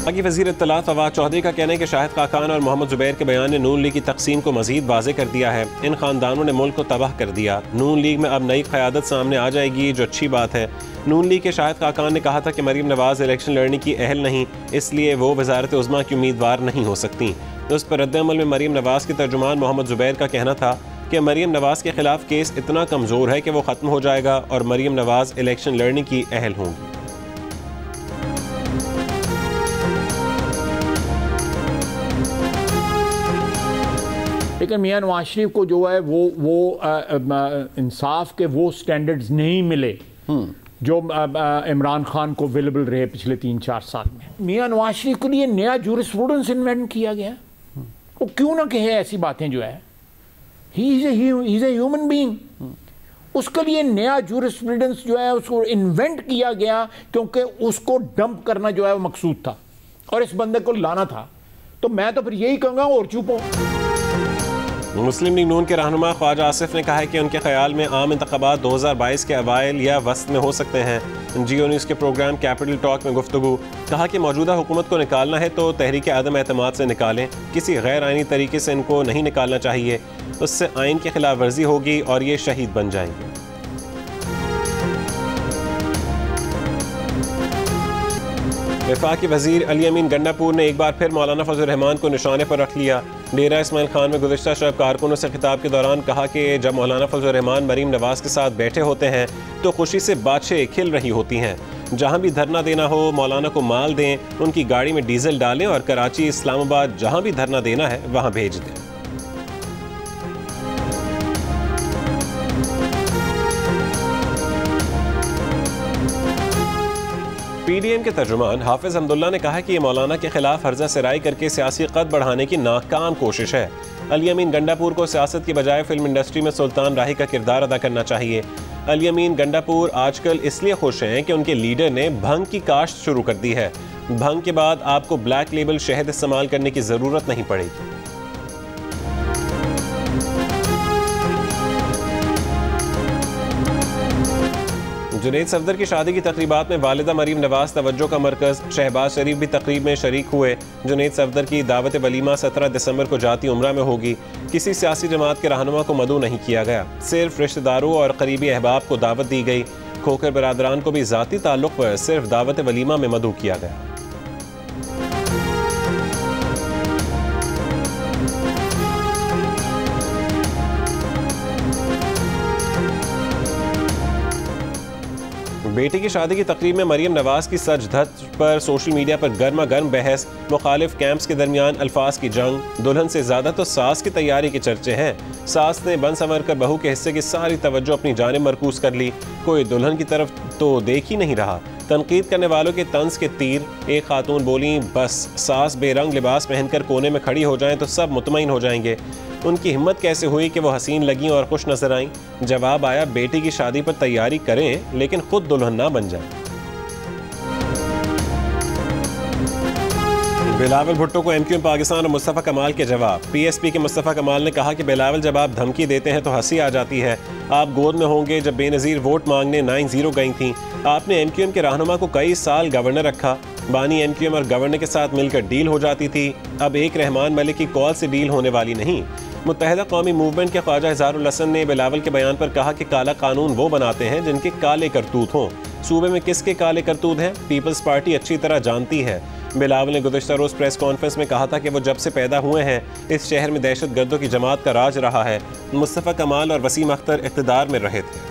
बाकी वज़ीर इत्तलात फवाद चौधरी का कहना है कि शाहिद खाकान और मोहम्मद ज़ुबैर के बयान ने नून लीग की तकसीम को मज़ीद वाज़े कर दिया है। इन ख़ानदानों ने मुल्क को तबाह कर दिया। नून लीग में अब नई क़यादत सामने आ जाएगी, जो अच्छी बात है। नून लीग के शाहिद खाकान ने कहा था कि मरीम नवाज़ इलेक्शन लड़ने की अहल नहीं, इसलिए वो वज़ारत उज़्मा की उम्मीदवार नहीं हो सकती। तो उस पर रद्द-ए-अमल में मरीम नवाज़ के तर्जुमान मोहम्मद ज़ुबैर का कहना था कि मरीम नवाज़ के खिलाफ केस इतना कमज़ोर है कि वो ख़त्म हो जाएगा और मरीम नवाज़ इलेक्शन लड़ने की अहल होंगी। लेकिन मियां नवाज शरीफ को जो है वो इंसाफ के वो स्टैंडर्ड्स नहीं मिले जो इमरान खान को अवेलेबल रहे पिछले 3-4 साल में। मियां नवाज शरीफ के लिए नया जूरिस्प्रूडेंस इन्वेंट किया गया। वो क्यों ना कहे ऐसी बातें जो है, he is a human being. उसके लिए नया जूरिस्प्रूडेंस जो है उसको इन्वेंट किया गया क्योंकि उसको डंप करना जो है वो मकसूद था और इस बंदे को लाना था। तो मैं तो फिर यही कहूँगा और चुप हो। मुस्लिम लीग नून के रहनुमा ख्वाजा आसिफ ने कहा है कि उनके ख्याल में आम इंतखाबात 2022 के अवाइल या वस्त में हो सकते हैं। जियो न्यूज़ के प्रोग्राम कैपिटल टॉक में गुफ्तगू कहा कि मौजूदा हुकूमत को निकालना है तो तहरीक आदम एतमाद से निकालें, किसी गैर आइनी तरीके से इनको नहीं निकालना चाहिए, उससे आइन की खिलाफ वर्जी होगी और ये शहीद बन जाएंगे। वफाकी वज़ीर अली अमीन गंडापुर ने एक बार फिर मौलाना फजल रहमान को निशाने पर रख लिया। डेरा इस्माइल खान में गुज़िश्ता शब कारकुनों से खिताब के दौरान कहा कि जब मौलाना फजल रहमान मरीम नवाज़ के साथ बैठे होते हैं तो खुशी से बातें खिल रही होती हैं। जहाँ भी धरना देना हो मौलाना को माल दें, उनकी गाड़ी में डीजल डालें और कराची इस्लामाबाद जहाँ भी धरना देना है वहाँ भेज दें। पीडीएम के तर्जुमान हाफिज हमदुल्ला ने कहा कि ये मौलाना के खिलाफ हर्जा सराई करके सियासी कद बढ़ाने की नाकाम कोशिश है। अली अमीन गंडापुर को सियासत की बजाय फिल्म इंडस्ट्री में सुल्तान राही का किरदार अदा करना चाहिए। अली अमीन गंडापुर आजकल इसलिए खुश हैं कि उनके लीडर ने भंग की काश्त शुरू कर दी है। भंग के बाद आपको ब्लैक लेबल शहद इस्तेमाल करने की जरूरत नहीं पड़ेगी। जुनैद सफदर की शादी की तकरीबात में वालिदा मरीम नवाज तवज्जो का मरकज़। शहबाज शरीफ भी तकरीब में शरीक हुए। जुनैद सफदर की दावत वलीमा 17 दिसंबर को जाती उम्रा में होगी। किसी सियासी जमात के रहनुमा को मदऊ नहीं किया गया, सिर्फ रिश्तेदारों और करीबी अहबाब को दावत दी गई। खोखर बरादरान को भी ज़ाती ताल्लुक़ पर सिर्फ दावत वलीमा में मदऊ किया गया। बेटी की शादी की तकरीब में मरीम नवाज की सज धज पर सोशल मीडिया पर गर्मा गर्म बहस। मुखालिफ कैंप्स के दरमियान अल्फाज की जंग। दुल्हन से ज़्यादा तो सास की तैयारी के चर्चे हैं। सास ने बन संवर कर बहू के हिस्से की सारी तवज्जो अपनी जानिब मरकूज कर ली। कोई दुल्हन की तरफ तो देख ही नहीं रहा। तनकीद करने वालों के तंज के तीर। एक खातून बोली, बस सास बेरंग लिबास पहनकर कोने में खड़ी हो जाएं तो सब मुतमईन हो जाएंगे। उनकी हिम्मत कैसे हुई कि वो हसीन लगीं और खुश नजर आईं? जवाब आया, बेटी की शादी पर तैयारी करें लेकिन खुद दुल्हन ना बन जाएं। बिलावल भुट्टो को एमक्यूएम पाकिस्तान और मुस्तफ़ा कमाल के जवाब। पीएसपी के मुस्तफ़ा कमाल ने कहा कि बिलावल जब आप धमकी देते हैं तो हंसी आ जाती है। आप गोद में होंगे जब बेनज़ीर वोट मांगने 9-0 गई थी। आपने एमक्यूएम के रहनुमा को कई साल गवर्नर रखा। बानी एमक्यूएम और गवर्नर के साथ मिलकर डील हो जाती थी। अब एक रहमान मलिक की कॉल से डील होने वाली नहीं। मुत्तहिदा कौमी मूवमेंट के ख्वाजा इज़हारुल हसन ने बिलावल के बयान पर कहा कि काला कानून वो बनाते हैं जिनके काले करतूत हों। सूबे में किसके काले करतूत हैं पीपल्स पार्टी अच्छी तरह जानती है। बिलावल ने गुज़श्ता रोज़ प्रेस कॉन्फ्रेंस में कहा था कि वो जब से पैदा हुए हैं इस शहर में दहशत गर्दों की जमात का राज रहा है। मुस्तफ़ा कमाल और वसीम अख्तर इक़्तिदार में रहे थे।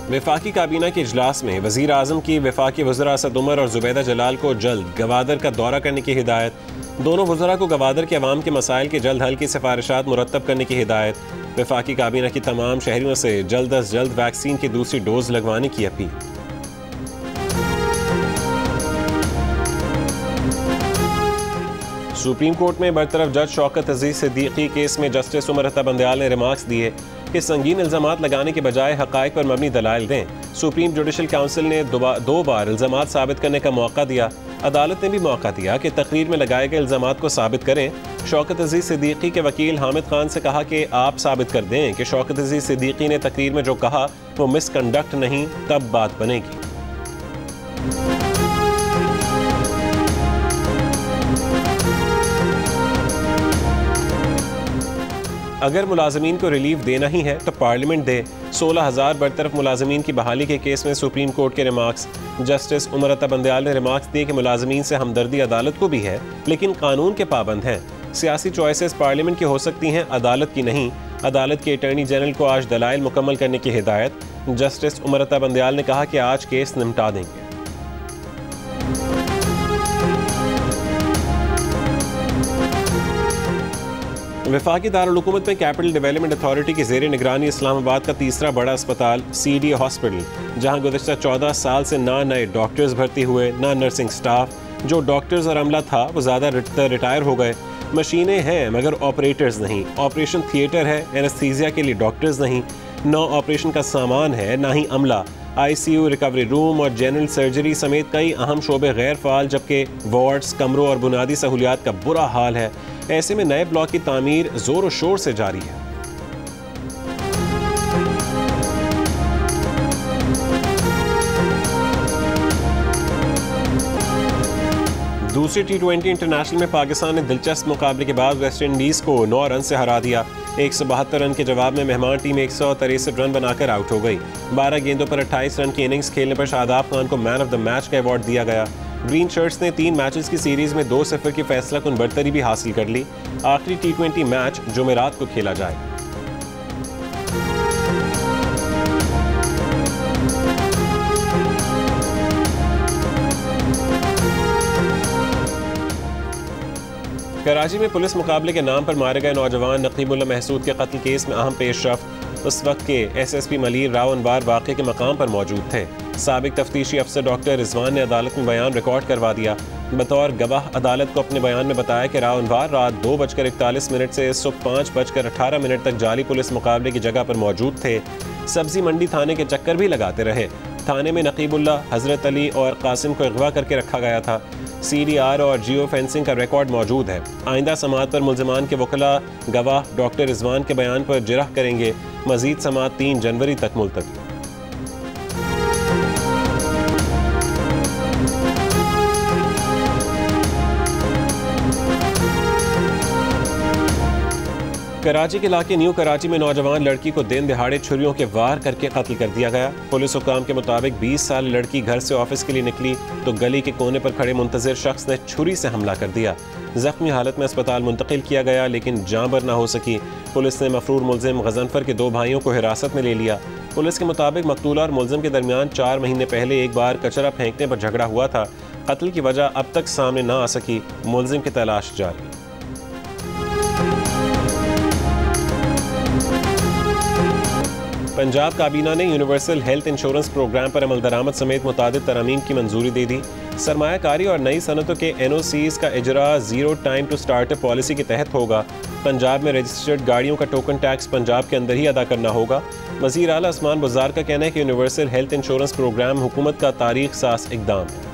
वफाकी काबीना के इजलास में वज़ीर आज़म की वफाकी वज़रा असद उमर और ज़ुबैदा जलाल को जल्द गवादर का दौरा करने की हिदायत। दोनों वज़रा को गवादर के अवाम के मसाइल के जल्द हल की सिफारिशात मुरत्तब करने की हिदायत। वफाकी काबीना की तमाम शहरियों से जल्द अज जल्द वैक्सीन की दूसरी डोज लगवाने की अपील। सुप्रीम कोर्ट में बरतरफ जज शौकत अजीज सिद्दीकी केस में जस्टिस उमर अता बंदयाल ने रिमार्क्स दिए। कि संगीन इल्ज़ामात लगाने के बजाय हक़ाइक़ पर मबनी दलाइल दें। सुप्रीम जुडिशल काउंसिल ने 2 बार इल्ज़ामात साबित करने का मौका दिया। अदालत ने भी मौका दिया कि तकरीर में लगाए गए इल्ज़ामात को साबित करें। शौकत अजीज़ सिद्दीकी के वकील हामिद खान से कहा कि आप साबित कर दें कि शौकत अजीज़ सिद्दीकी ने तकरीर में जो कहा वो मिसकंडक्ट नहीं, तब बात बनेगी। अगर मुलाजमीन को रिलीफ देना ही है तो पार्लियामेंट दे। 16,000 बरतरफ मुलाजमीन की बहाली के केस में सुप्रीम कोर्ट के रिमार्क्स। जस्टिस उमर अता बंदयाल ने रिमार्क्स दिए कि मुलाजमीन से हमदर्दी अदालत को भी है, लेकिन कानून के पाबंद हैं। सियासी चॉइसेस पार्लियामेंट की हो सकती हैं, अदालत की नहीं। अदालत के अटॉर्नी जनरल को आज दलाइल मुकम्मल करने की हिदायत। जस्टिस उमर अता बंदयाल ने कहा कि आज केस निपटा देंगे। वफाकी दारुल-हुकूमत में कैपिटल डेवलपमेंट अथॉरिटी की ज़ेर निगरानी इस्लामाबाद का तीसरा बड़ा अस्पताल CDA हॉस्पिटल, जहां गुज़श्ता 14 साल से ना नए डॉक्टर्स भर्ती हुए, ना नर्सिंग स्टाफ। जो डॉक्टर्स और अमला था वो ज़्यादा रिटायर हो गए। मशीनें हैं मगर ऑपरेटर्स नहीं। ऑपरेशन थिएटर है, एनेस्थीसिया के लिए डॉक्टर्स नहीं। न ऑपरेशन का सामान है, ना ही अमला। ICU, रिकवरी रूम और जनरल सर्जरी समेत कई अहम शोबे गैर फाल, जबकि वार्ड्स, कमरों और बुनियादी सहूलियात का बुरा हाल है। ऐसे में नए ब्लॉक की तामीर जोर शोर से जारी है। दूसरी T20 इंटरनेशनल में पाकिस्तान ने दिलचस्प मुकाबले के बाद वेस्ट इंडीज़ को 9 रन से हरा दिया। 172 रन के जवाब में मेहमान टीम 163 रन बनाकर आउट हो गई। 12 गेंदों पर 28 रन की इनिंग्स खेलने पर शादाब खान को मैन ऑफ द मैच का अवार्ड दिया गया। ग्रीन शर्ट्स ने 3 मैचेस की सीरीज में 2-0 की फैसला कुन बरतरी भी हासिल कर ली। आखिरी T20 मैच जुमेरात को खेला जाएगा। कराची में पुलिस मुकाबले के नाम पर मारे गए नौजवान नकीबुल्लाह महसूद के कत्ल केस में अहम पेशरफ्त। उस वक्त के SSP मलीर राव अनवार वाक़े के मकाम पर मौजूद थे। साबिक तफ्तीशी अफसर डॉक्टर रिजवान ने अदालत में बयान रिकॉर्ड करवा दिया। बतौर गवाह अदालत को अपने बयान में बताया कि राव अनवार रात 2:41 से सुबह 5:18 तक जाली पुलिस मुकाबले की जगह पर मौजूद थे। सब्जी मंडी थाने के चक्कर भी लगाते रहे। थाने में नकीबुल्लाह, हजरत अली और कासिम को अगवा करके रखा गया था। CDR और जियो फेंसिंग का रिकॉर्ड मौजूद है। आइंदा समाअत पर मुल्ज़िमान के वकला गवाह डॉक्टर रिजवान के बयान पर जिरह करेंगे। मजीद समाअत 3 जनवरी तक मुलतवी। कराची के इलाके न्यू कराची में नौजवान लड़की को दिन दिहाड़े छुरियों के वार करके कत्ल कर दिया गया। पुलिस हुकाम के मुताबिक 20 साल लड़की घर से ऑफिस के लिए निकली तो गली के कोने पर खड़े मुंतजिर शख्स ने छुरी से हमला कर दिया। जख्मी हालत में अस्पताल मुंतकिल किया गया, लेकिन जान बर ना हो सकी। पुलिस ने मफरूर मुलजिम गजनफर के 2 भाइयों को हिरासत में ले लिया। पुलिस के मुताबिक मकतूला और मुलजिम के दरमियान 4 महीने पहले एक बार कचरा फेंकने पर झगड़ा हुआ था। कत्ल की वजह अब तक सामने ना आ सकी। मुलजिम की तलाश जारी। पंजाब काबीना ने यूनिवर्सल हेल्थ इंश्योरेंस प्रोग्राम पर अमल दरामद समेत मुतादिद तरमीम की मंजूरी दे दी। सरमायाकारी और नई सनतों के NOCs का इजरा zero time to startup policy के तहत होगा। पंजाब में रजिस्टर्ड गाड़ियों का टोकन टैक्स पंजाब के अंदर ही अदा करना होगा। वज़ीर आला उस्मान बुज़दार का कहना है कि यूनिवर्सल हेल्थ इंश्योरेंस प्रोग्राम हुकूमत का तारीख साज इक़दाम है।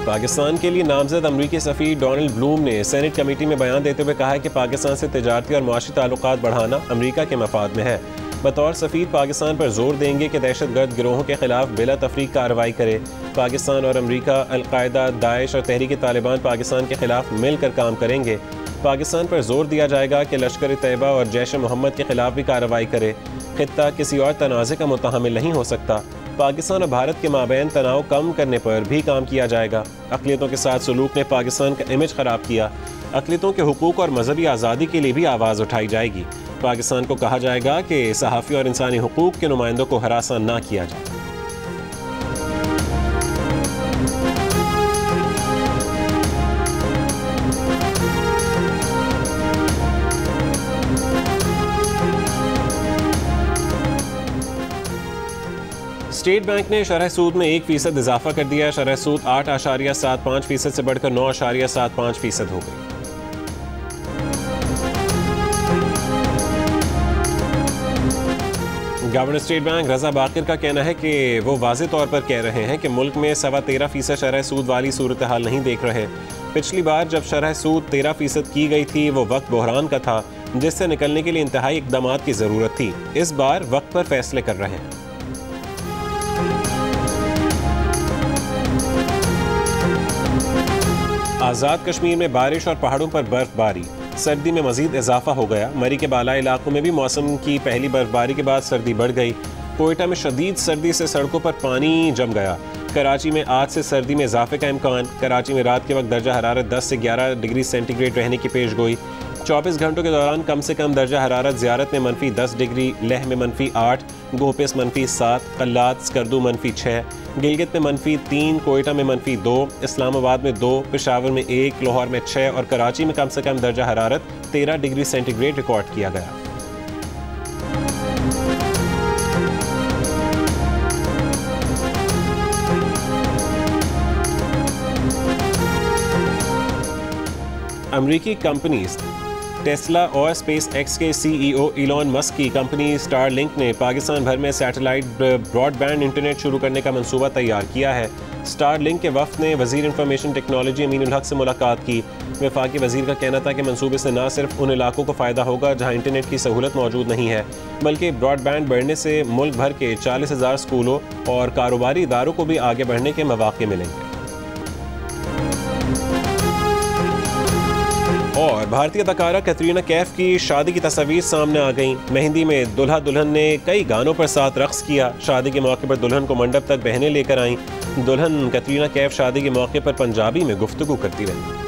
पाकिस्तान के लिए नामजद अमरीकी सफ़ीर डोनाल्ड ब्लूम ने सेनेट कमेटी में बयान देते हुए कहा है कि पाकिस्तान से तिजारती और माशी ताल्लुकात बढ़ाना अमरीका के मफाद में है। बतौर सफ़ीर पाकिस्तान पर जोर देंगे कि दहशतगर्द गिरोहों के खिलाफ बिला तफरीक कार्रवाई करे। पाकिस्तान और अमरीका अलकायदा, दाइश और तहरीक तालिबान पाकिस्तान के खिलाफ मिलकर काम करेंगे। पाकिस्तान पर जोर दिया जाएगा कि लश्कर तैयबा और जैश मोहम्मद के खिलाफ भी कार्रवाई करे। खित्ता किसी और तनाज़े का मुतहमिल नहीं हो सकता। पाकिस्तान और भारत के माबैन तनाव कम करने पर भी काम किया जाएगा। अक़लियतों के साथ सलूक ने पाकिस्तान का इमेज ख़राब किया। अक़लियतों के हुकूक और मजहबी आज़ादी के लिए भी आवाज़ उठाई जाएगी। पाकिस्तान को कहा जाएगा कि सहाफ़ी और इंसानी हुकूक के नुमाइंदों को हरासा ना किया जाए। स्टेट बैंक ने शरह सूद में 1% इजाफा कर दिया। शरह सूद 8.75% से बढ़कर 9.75% हो गई। गवर्नर स्टेट बैंक रजा बाकिर का कहना है कि वो वाज़े तौर पर कह रहे हैं कि मुल्क में 13.25% शरह सूद वाली सूरत हाल नहीं देख रहे। पिछली बार जब शरह सूद 13% की गई थी वो वक्त बहरान का था, जिससे निकलने के लिए इंतहाई इक़दामात की ज़रूरत थी। इस बार वक्त पर फैसले कर रहे हैं। आज़ाद कश्मीर में बारिश और पहाड़ों पर बर्फबारी, सर्दी में मजीद इजाफा हो गया। मरी के बालाई इलाकों में भी मौसम की पहली बर्फबारी के बाद सर्दी बढ़ गई। कोयटा में शदीद सर्दी से सड़कों पर पानी जम गया। कराची में आज से सर्दी में इजाफे का इम्कान। कराची में रात के वक्त दर्जा हरारत 10 से 11 डिग्री सेंटीग्रेड रहने की पेश गोई। 24 घंटों के दौरान कम से कम दर्जा हरारत ज़ियारत में -10 डिग्री, लेह में -8, गोपेस -7, कल्लात स्कर्दू -6, गिलगित में -3, कोयटा में -2, इस्लामाबाद में 2, पेशावर में 1, लाहौर में 6 और कराची में कम से कम दर्जा हरारत 13 डिग्री सेंटीग्रेड रिकॉर्ड किया गया। अमरीकी कंपनीज टेस्ला और स्पेस एक्स के CEO इलॉन मस्क की कंपनी स्टारलिंक ने पाकिस्तान भर में सैटेलाइट ब्रॉडबैंड इंटरनेट शुरू करने का मंसूबा तैयार किया है। स्टारलिंक के वफ़द ने वज़ीर इंफॉर्मेशन टेक्नोलॉजी अमीनुल हक से मुलाकात की। वफाकी वज़ीर का कहना था कि मंसूबे से न सिर्फ उन इलाकों को फ़ायदा होगा जहाँ इंटरनेट की सहूलत मौजूद नहीं है, बल्कि ब्रॉडबैंड बढ़ने से मुल्क भर के 40,000 स्कूलों और कारोबारी इदारों को भी आगे बढ़ने के मौक़े मिलेंगे। और भारतीय अदाकारा कैटरीना कैफ की शादी की तस्वीर सामने आ गईं। मेहंदी में दुल्हा दुल्हन ने कई गानों पर साथ रक्स किया। शादी के मौके पर दुल्हन को मंडप तक बहनें लेकर आईं। दुल्हन कैटरीना कैफ शादी के मौके पर पंजाबी में गुफ्तगू करती रही।